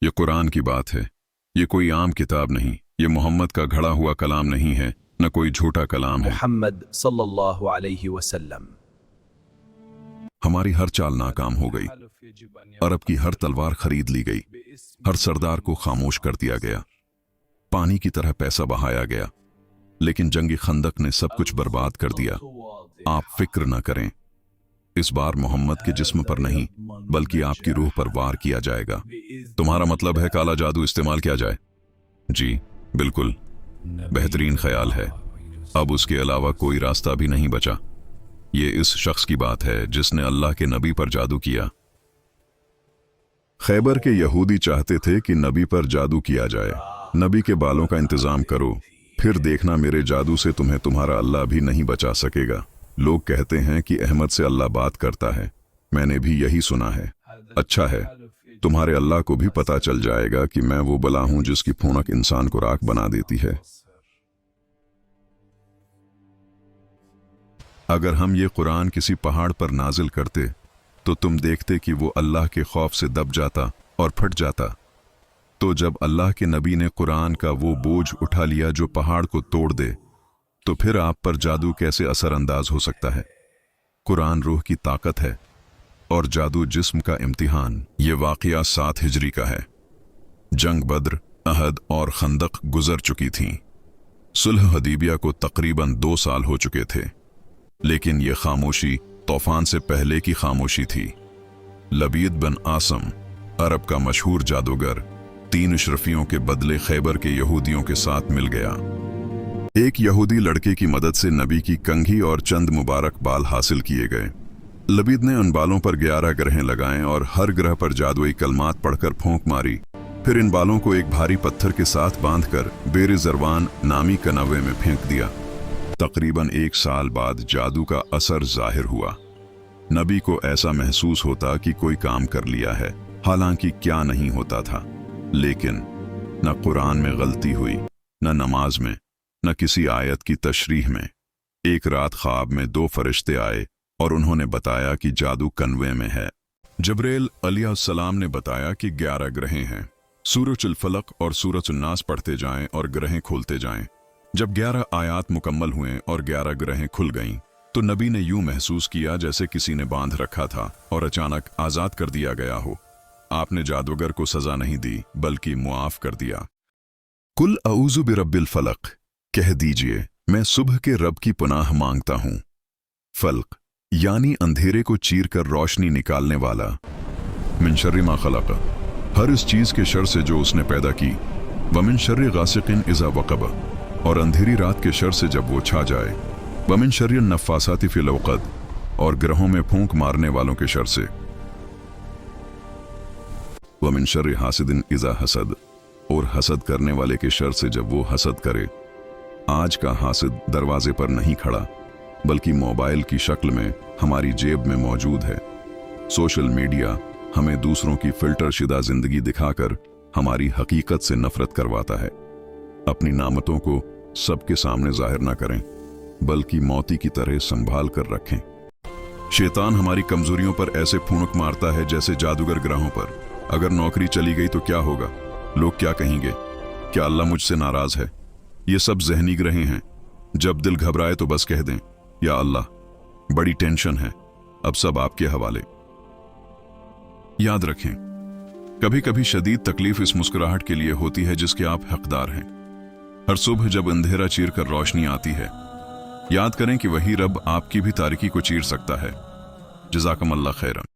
ये कुरान की बात है। ये कोई आम किताब नहीं, ये मोहम्मद का घड़ा हुआ कलाम नहीं है, न कोई झूठा कलाम है। मुहम्मद सल्लल्लाहु अलैहि वसल्लम। हमारी हर चाल नाकाम हो गई। अरब की हर तलवार खरीद ली गई, हर सरदार को खामोश कर दिया गया, पानी की तरह पैसा बहाया गया, लेकिन जंगी खंदक ने सब कुछ बर्बाद कर दिया। आप फिक्र न करें, इस बार मोहम्मद के जिस्म पर नहीं बल्कि आपकी रूह पर वार किया जाएगा। तुम्हारा मतलब है काला जादू इस्तेमाल किया जाए? जी बिल्कुल, बेहतरीन ख्याल है। अब उसके अलावा कोई रास्ता भी नहीं बचा। ये इस शख्स की बात है जिसने अल्लाह के नबी पर जादू किया। खैबर के यहूदी चाहते थे कि नबी पर जादू किया जाए। नबी के बालों का इंतजाम करो, फिर देखना मेरे जादू से तुम्हें तुम्हारा अल्लाह भी नहीं बचा सकेगा। लोग कहते हैं कि अहमद से अल्लाह बात करता है, मैंने भी यही सुना है। अच्छा है, तुम्हारे अल्लाह को भी पता चल जाएगा कि मैं वो बला हूं जिसकी फूंक इंसान को राख बना देती है। अगर हम ये कुरान किसी पहाड़ पर नाजिल करते तो तुम देखते कि वो अल्लाह के खौफ से दब जाता और फट जाता। तो जब अल्लाह के नबी ने कुरान का वो बोझ उठा लिया जो पहाड़ को तोड़ दे, तो फिर आप पर जादू कैसे असरअंदाज हो सकता है? कुरान रूह की ताकत है और जादू जिस्म का इम्तिहान। ये वाक़या 7 हिजरी का है। जंग बद्र, अहद और खंदक गुजर चुकी थीं। सुलह हदीबिया को तकरीबन 2 साल हो चुके थे, लेकिन ये खामोशी तूफान से पहले की खामोशी थी। लबीद बिन आसम, अरब का मशहूर जादूगर, 3 अशरफियों के बदले खैबर के यहूदियों के साथ मिल गया। एक यहूदी लड़के की मदद से नबी की कंघी और चंद मुबारक बाल हासिल किए गए। लबीद ने उन बालों पर 11 ग्रहें लगाएं और हर ग्रह पर जादुई कलमात पढ़कर फूंक मारी। फिर इन बालों को एक भारी पत्थर के साथ बांधकर बेर जरवान नामी कनवे में फेंक दिया। तकरीबन 1 साल बाद जादू का असर जाहिर हुआ। नबी को ऐसा महसूस होता कि कोई काम कर लिया है, हालांकि क्या नहीं होता था। लेकिन न कुरान में गलती हुई, न नमाज में, न किसी आयत की तशरीह में। एक रात ख्वाब में 2 फरिश्ते आए और उन्होंने बताया कि जादू कन्वे में है। जबरील अलैहिस्सलाम ने बताया कि 11 ग्रहें हैं। सूरजुल फलक और सूरजुल नास पढ़ते जाएं और ग्रहें खोलते जाएं। जब 11 आयात मुकम्मल हुए और 11 ग्रहें खुल गईं, तो नबी ने यूं महसूस किया जैसे किसी ने बांध रखा था और अचानक आजाद कर दिया गया हो। आपने जादूगर को सजा नहीं दी बल्कि मुआफ कर दिया। कुल अऊज़ु बिरब्बिल फलक, कह दीजिए मैं सुबह के रब की पनाह मांगता हूं। फल्क यानी अंधेरे को चीर कर रोशनी निकालने वाला। मिन शर्रि मा खलक, हर इस चीज के शर से जो उसने पैदा की। व मिन शर्रि गासिकिन इज़ा वक़ब, और अंधेरी रात के शर से जब वो छा जाए। व मिन शर्रि नफ़्फ़ासाति फ़िल उक़द, और ग्रहों में फूंक मारने वालों के शर से। व मिन शर्रि हासिदिन इज़ा हसद, और हसद करने वाले के शर से जब वो हसद करे। आज का हासिद दरवाजे पर नहीं खड़ा बल्कि मोबाइल की शक्ल में हमारी जेब में मौजूद है। सोशल मीडिया हमें दूसरों की फिल्टर शुदा जिंदगी दिखाकर हमारी हकीकत से नफरत करवाता है। अपनी नामतों को सबके सामने जाहिर ना करें बल्कि मोती की तरह संभाल कर रखें। शैतान हमारी कमजोरियों पर ऐसे फूंक मारता है जैसे जादूगर ग्रहों पर। अगर नौकरी चली गई तो क्या होगा? लोग क्या कहेंगे? क्या अल्लाह मुझसे नाराज है? ये सब जहनी ग्रहें हैं। जब दिल घबराए तो बस कह दें, या अल्लाह बड़ी टेंशन है, अब सब आपके हवाले। याद रखें, कभी कभी शदीद तकलीफ इस मुस्कुराहट के लिए होती है जिसके आप हकदार हैं। हर सुबह जब अंधेरा चीर कर रोशनी आती है, याद करें कि वही रब आपकी भी तारीकी को चीर सकता है। जज़ाकमुल्लाह खैरन।